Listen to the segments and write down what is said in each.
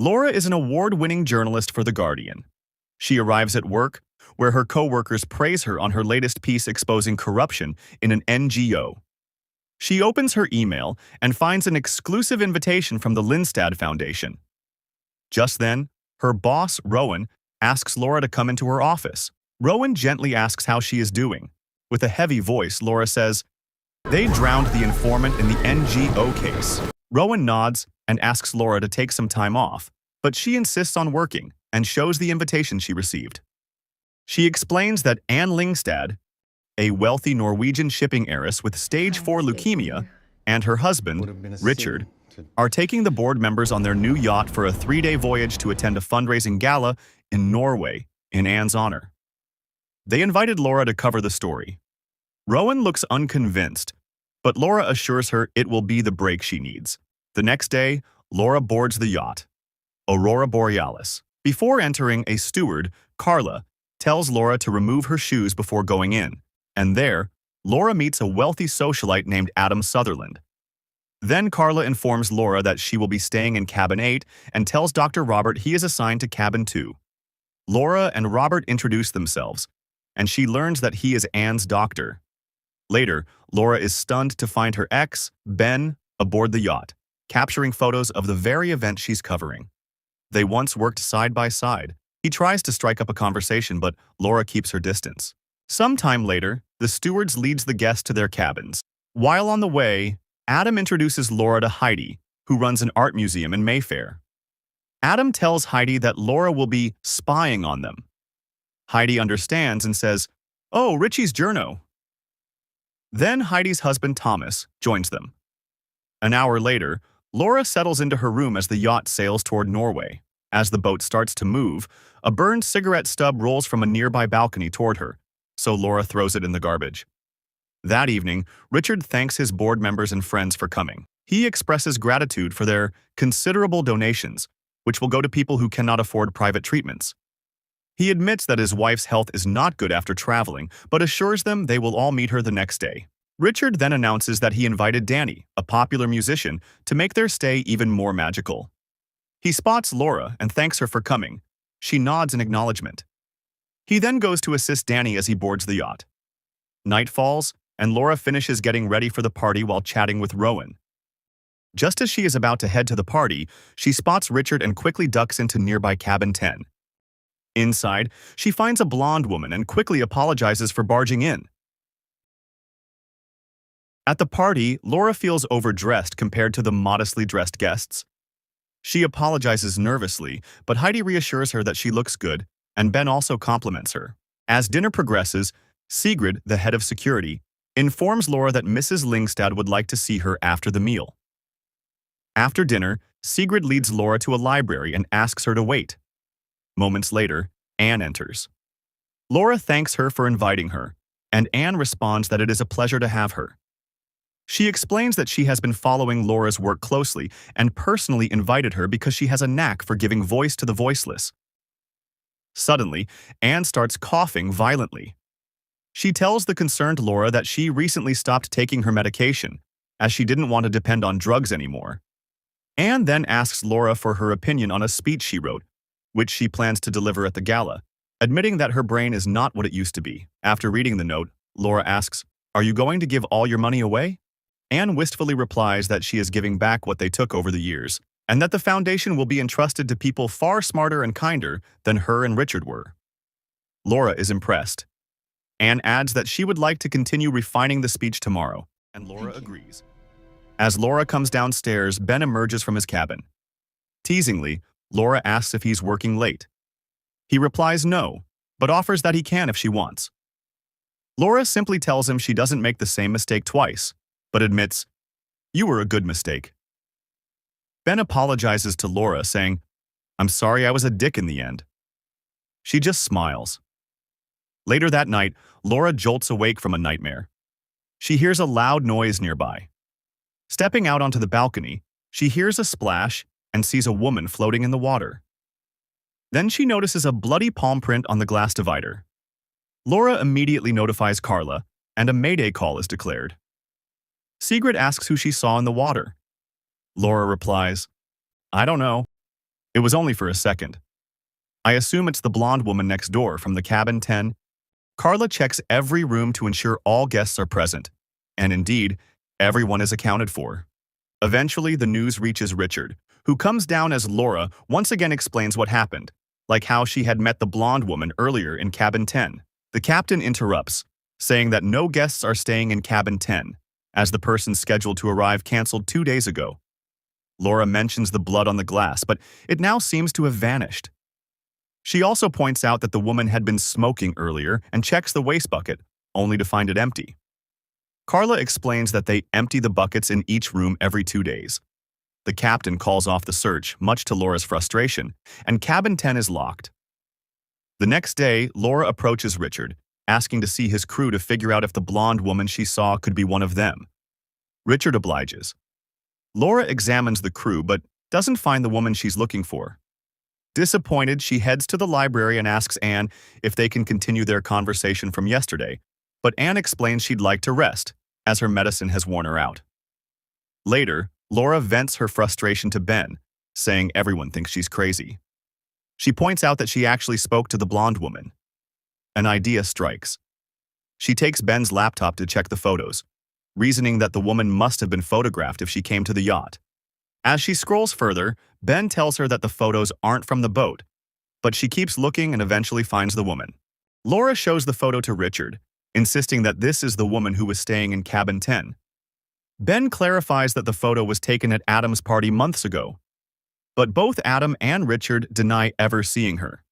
Laura is an award-winning journalist for The Guardian. She arrives at work, where her co-workers praise her on her latest piece exposing corruption in an NGO. She opens her email and finds an exclusive invitation from the Lindstad Foundation. Just then, her boss, Rowan, asks Laura to come into her office. Rowan gently asks how she is doing. With a heavy voice, Laura says, "They drowned the informant in the NGO case." Rowan nods and asks Laura to take some time off, but she insists on working and shows the invitation she received. She explains that Anne Lingstad, a wealthy Norwegian shipping heiress with stage 4 leukemia, and her husband, Richard, are taking the board members on their new yacht for a 3-day voyage to attend a fundraising gala in Norway in Anne's honor. They invited Laura to cover the story. Rowan looks unconvinced, but Laura assures her it will be the break she needs. The next day, Laura boards the yacht, Aurora Borealis. Before entering, a steward, Carla, tells Laura to remove her shoes before going in, and there, Laura meets a wealthy socialite named Adam Sutherland. Then Carla informs Laura that she will be staying in cabin 8 and tells Dr. Robert he is assigned to cabin 2. Laura and Robert introduce themselves, and she learns that he is Anne's doctor. Later, Laura is stunned to find her ex, Ben, aboard the yacht, capturing photos of the very event she's covering. They once worked side by side. He tries to strike up a conversation, but Laura keeps her distance. Sometime later, the stewards leads the guests to their cabins. While on the way, Adam introduces Laura to Heidi, who runs an art museum in Mayfair. Adam tells Heidi that Laura will be spying on them. Heidi understands and says, "Oh, Richie's journo." Then Heidi's husband Thomas joins them. An hour later, Laura settles into her room as the yacht sails toward Norway. As the boat starts to move, a burned cigarette stub rolls from a nearby balcony toward her, so Laura throws it in the garbage. That evening, Richard thanks his board members and friends for coming. He expresses gratitude for their considerable donations, which will go to people who cannot afford private treatments. He admits that his wife's health is not good after traveling, but assures them they will all meet her the next day. Richard then announces that he invited Danny, a popular musician, to make their stay even more magical. He spots Laura and thanks her for coming. She nods in acknowledgement. He then goes to assist Danny as he boards the yacht. Night falls, and Laura finishes getting ready for the party while chatting with Rowan. Just as she is about to head to the party, she spots Richard and quickly ducks into nearby cabin 10. Inside, she finds a blonde woman and quickly apologizes for barging in. At the party, Laura feels overdressed compared to the modestly dressed guests. She apologizes nervously, but Heidi reassures her that she looks good, and Ben also compliments her. As dinner progresses, Sigrid, the head of security, informs Laura that Mrs. Lingstad would like to see her after the meal. After dinner, Sigrid leads Laura to a library and asks her to wait. Moments later, Anne enters. Laura thanks her for inviting her, and Anne responds that it is a pleasure to have her. She explains that she has been following Laura's work closely and personally invited her because she has a knack for giving voice to the voiceless. Suddenly, Anne starts coughing violently. She tells the concerned Laura that she recently stopped taking her medication, as she didn't want to depend on drugs anymore. Anne then asks Laura for her opinion on a speech she wrote, which she plans to deliver at the gala, admitting that her brain is not what it used to be. After reading the note, Laura asks, "Are you going to give all your money away?" Anne wistfully replies that she is giving back what they took over the years, and that the foundation will be entrusted to people far smarter and kinder than her and Richard were. Laura is impressed. Anne adds that she would like to continue refining the speech tomorrow, and Laura agrees. As Laura comes downstairs, Ben emerges from his cabin. Teasingly, Laura asks if he's working late. He replies no, but offers that he can if she wants. Laura simply tells him she doesn't make the same mistake twice, but admits, "You were a good mistake." Ben apologizes to Laura, saying, "I'm sorry I was a dick in the end." She just smiles. Later that night, Laura jolts awake from a nightmare. She hears a loud noise nearby. Stepping out onto the balcony, she hears a splash and sees a woman floating in the water. Then she notices a bloody palm print on the glass divider. Laura immediately notifies Carla, and a mayday call is declared. Sigrid asks who she saw in the water. Laura replies, "I don't know." It was only for a second. I assume it's the blonde woman next door from the cabin 10. Carla checks every room to ensure all guests are present. And indeed, everyone is accounted for. Eventually, the news reaches Richard, who comes down as Laura once again explains what happened, like how she had met the blonde woman earlier in cabin 10. The captain interrupts, saying that no guests are staying in cabin 10, as the person scheduled to arrive canceled 2 days ago. Laura mentions the blood on the glass, but it now seems to have vanished. She also points out that the woman had been smoking earlier and checks the waste bucket, only to find it empty. Carla explains that they empty the buckets in each room every 2 days. The captain calls off the search, much to Laura's frustration, and cabin 10 is locked. The next day, Laura approaches Richard, asking to see his crew to figure out if the blonde woman she saw could be one of them. Richard obliges. Laura examines the crew but doesn't find the woman she's looking for. Disappointed, she heads to the library and asks Anne if they can continue their conversation from yesterday, but Anne explains she'd like to rest, as her medicine has worn her out. Later, Laura vents her frustration to Ben, saying everyone thinks she's crazy. She points out that she actually spoke to the blonde woman. An idea strikes. She takes Ben's laptop to check the photos, reasoning that the woman must have been photographed if she came to the yacht. As she scrolls further, Ben tells her that the photos aren't from the boat, but she keeps looking and eventually finds the woman. Laura shows the photo to Richard, insisting that this is the woman who was staying in cabin 10. Ben clarifies that the photo was taken at Adam's party months ago, but both Adam and Richard deny ever seeing her.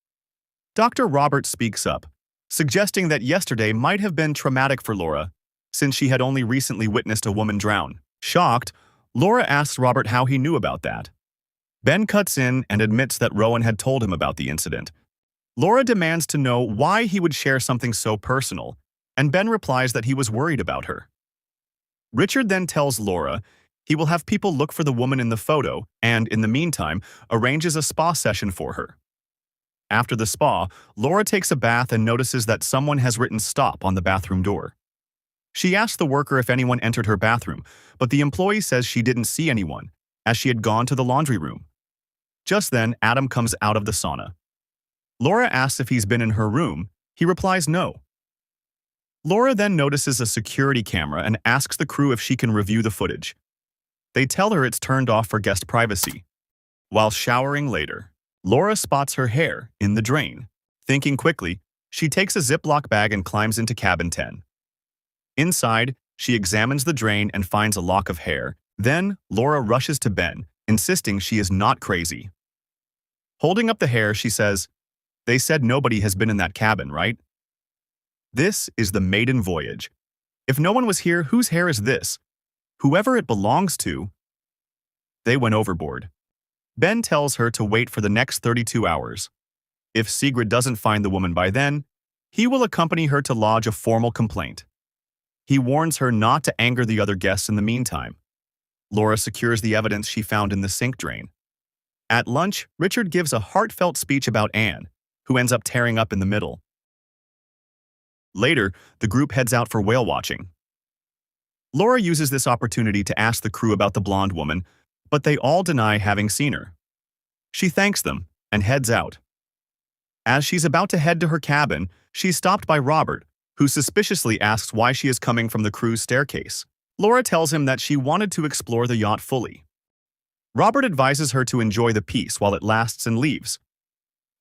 Dr. Robert speaks up, suggesting that yesterday might have been traumatic for Laura, since she had only recently witnessed a woman drown. Shocked, Laura asks Robert how he knew about that. Ben cuts in and admits that Rowan had told him about the incident. Laura demands to know why he would share something so personal, and Ben replies that he was worried about her. Richard then tells Laura he will have people look for the woman in the photo and, in the meantime, arranges a spa session for her. After the spa, Laura takes a bath and notices that someone has written "stop" on the bathroom door. She asks the worker if anyone entered her bathroom, but the employee says she didn't see anyone, as she had gone to the laundry room. Just then, Adam comes out of the sauna. Laura asks if he's been in her room. He replies no. Laura then notices a security camera and asks the crew if she can review the footage. They tell her it's turned off for guest privacy. While showering later, Laura spots her hair in the drain. Thinking quickly, she takes a Ziploc bag and climbs into cabin 10. Inside, she examines the drain and finds a lock of hair. Then, Laura rushes to Ben, insisting she is not crazy. Holding up the hair, she says, "They said nobody has been in that cabin, right? This is the maiden voyage. If no one was here, whose hair is this? Whoever it belongs to." They went overboard. Ben tells her to wait for the next 32 hours. If Sigrid doesn't find the woman by then, he will accompany her to lodge a formal complaint. He warns her not to anger the other guests in the meantime. Laura secures the evidence she found in the sink drain. At lunch, Richard gives a heartfelt speech about Anne, who ends up tearing up in the middle. Later, the group heads out for whale watching. Laura uses this opportunity to ask the crew about the blonde woman, but they all deny having seen her. She thanks them and heads out. As she's about to head to her cabin, she's stopped by Robert, who suspiciously asks why she is coming from the crew's staircase. Laura tells him that she wanted to explore the yacht fully. Robert advises her to enjoy the peace while it lasts and leaves.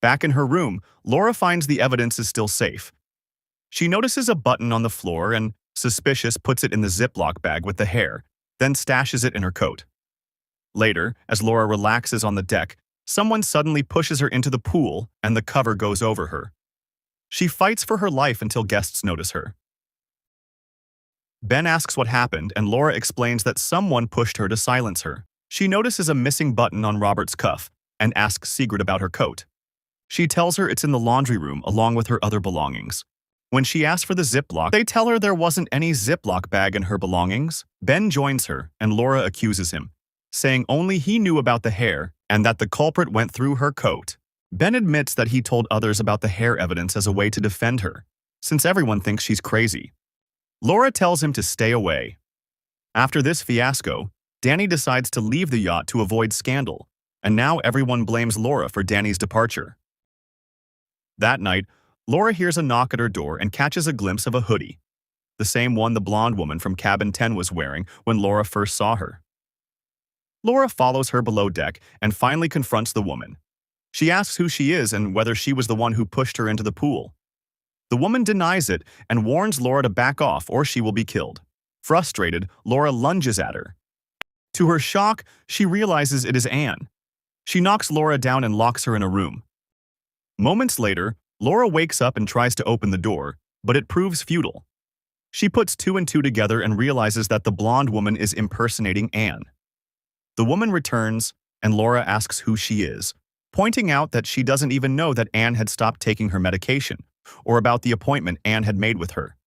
Back in her room, Laura finds the evidence is still safe. She notices a button on the floor and, suspicious, puts it in the Ziploc bag with the hair, then stashes it in her coat. Later, as Laura relaxes on the deck, someone suddenly pushes her into the pool and the cover goes over her. She fights for her life until guests notice her. Ben asks what happened, and Laura explains that someone pushed her to silence her. She notices a missing button on Robert's cuff and asks Sigrid about her coat. She tells her it's in the laundry room along with her other belongings. When she asks for the Ziploc, they tell her there wasn't any Ziploc bag in her belongings. Ben joins her, and Laura accuses him, saying only he knew about the hair and that the culprit went through her coat. Ben admits that he told others about the hair evidence as a way to defend her, since everyone thinks she's crazy. Laura tells him to stay away. After this fiasco, Danny decides to leave the yacht to avoid scandal, and now everyone blames Laura for Danny's departure. That night, Laura hears a knock at her door and catches a glimpse of a hoodie, the same one the blonde woman from Cabin 10 was wearing when Laura first saw her. Laura follows her below deck and finally confronts the woman. She asks who she is and whether she was the one who pushed her into the pool. The woman denies it and warns Laura to back off or she will be killed. Frustrated, Laura lunges at her. To her shock, she realizes it is Anne. She knocks Laura down and locks her in a room. Moments later, Laura wakes up and tries to open the door, but it proves futile. She puts two and two together and realizes that the blonde woman is impersonating Anne. The woman returns, and Laura asks who she is, pointing out that she doesn't even know that Anne had stopped taking her medication, or about the appointment Anne had made with her.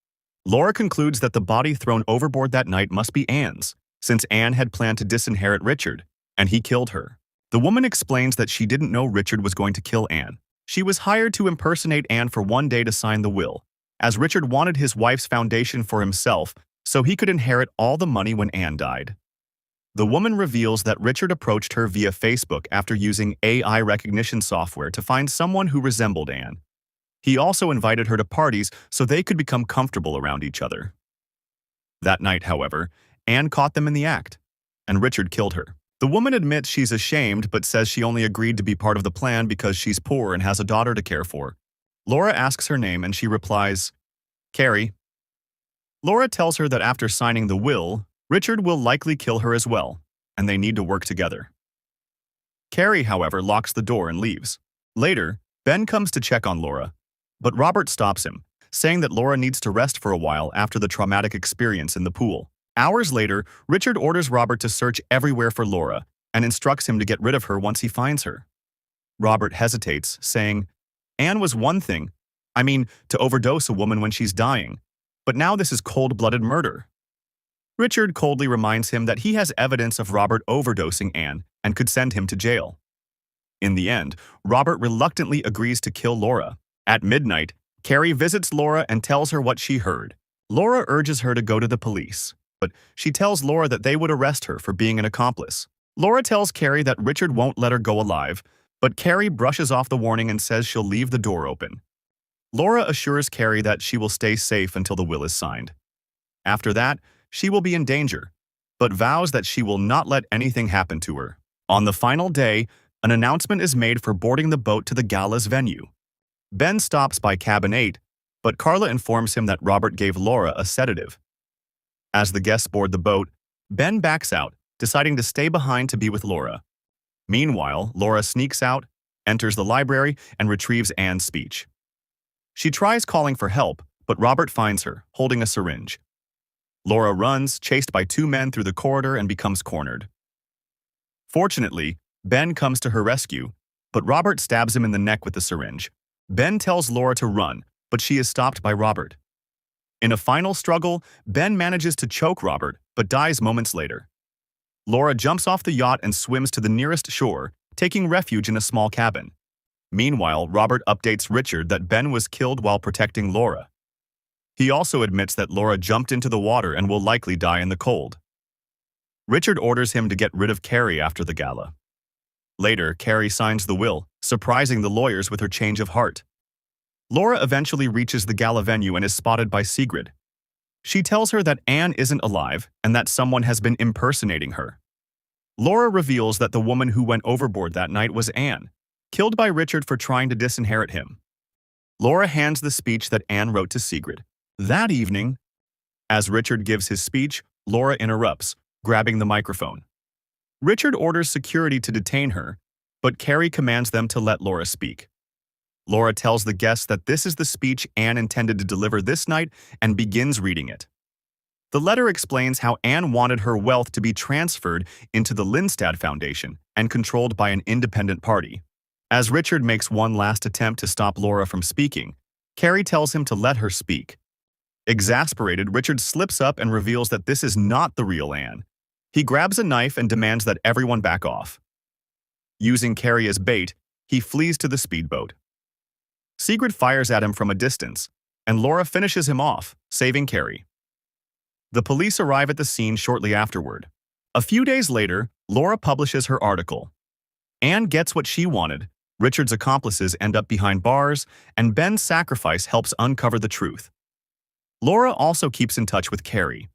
Laura concludes that the body thrown overboard that night must be Anne's, since Anne had planned to disinherit Richard, and he killed her. The woman explains that she didn't know Richard was going to kill Anne. She was hired to impersonate Anne for one day to sign the will, as Richard wanted his wife's foundation for himself so he could inherit all the money when Anne died. The woman reveals that Richard approached her via Facebook after using AI recognition software to find someone who resembled Anne. He also invited her to parties so they could become comfortable around each other. That night, however, Anne caught them in the act, and Richard killed her. The woman admits she's ashamed but says she only agreed to be part of the plan because she's poor and has a daughter to care for. Laura asks her name and she replies, Carrie. Laura tells her that after signing the will, Richard will likely kill her as well, and they need to work together. Carrie, however, locks the door and leaves. Later, Ben comes to check on Laura, but Robert stops him, saying that Laura needs to rest for a while after the traumatic experience in the pool. Hours later, Richard orders Robert to search everywhere for Laura and instructs him to get rid of her once he finds her. Robert hesitates, saying, Anne was one thing, to overdose a woman when she's dying, but now this is cold-blooded murder. Richard coldly reminds him that he has evidence of Robert overdosing Anne and could send him to jail. In the end, Robert reluctantly agrees to kill Laura. At midnight, Carrie visits Laura and tells her what she heard. Laura urges her to go to the police, but she tells Laura that they would arrest her for being an accomplice. Laura tells Carrie that Richard won't let her go alive, but Carrie brushes off the warning and says she'll leave the door open. Laura assures Carrie that she will stay safe until the will is signed. After that, she will be in danger, but vows that she will not let anything happen to her. On the final day, an announcement is made for boarding the boat to the gala's venue. Ben stops by Cabin 8, but Carla informs him that Robert gave Laura a sedative. As the guests board the boat, Ben backs out, deciding to stay behind to be with Laura. Meanwhile, Laura sneaks out, enters the library, and retrieves Anne's speech. She tries calling for help, but Robert finds her, holding a syringe. Laura runs, chased by two men through the corridor, and becomes cornered. Fortunately, Ben comes to her rescue, but Robert stabs him in the neck with the syringe. Ben tells Laura to run, but she is stopped by Robert. In a final struggle, Ben manages to choke Robert, but dies moments later. Laura jumps off the yacht and swims to the nearest shore, taking refuge in a small cabin. Meanwhile, Robert updates Richard that Ben was killed while protecting Laura. He also admits that Laura jumped into the water and will likely die in the cold. Richard orders him to get rid of Carrie after the gala. Later, Carrie signs the will, surprising the lawyers with her change of heart. Laura eventually reaches the gala venue and is spotted by Sigrid. She tells her that Anne isn't alive and that someone has been impersonating her. Laura reveals that the woman who went overboard that night was Anne, killed by Richard for trying to disinherit him. Laura hands the speech that Anne wrote to Sigrid. That evening, as Richard gives his speech, Laura interrupts, grabbing the microphone. Richard orders security to detain her, but Carrie commands them to let Laura speak. Laura tells the guests that this is the speech Anne intended to deliver this night and begins reading it. The letter explains how Anne wanted her wealth to be transferred into the Lindstad Foundation and controlled by an independent party. As Richard makes one last attempt to stop Laura from speaking, Carrie tells him to let her speak. Exasperated, Richard slips up and reveals that this is not the real Anne. He grabs a knife and demands that everyone back off. Using Carrie as bait, he flees to the speedboat. Sigrid fires at him from a distance, and Laura finishes him off, saving Carrie. The police arrive at the scene shortly afterward. A few days later, Laura publishes her article. Anne gets what she wanted. Richard's accomplices end up behind bars, and Ben's sacrifice helps uncover the truth. Laura also keeps in touch with Carrie.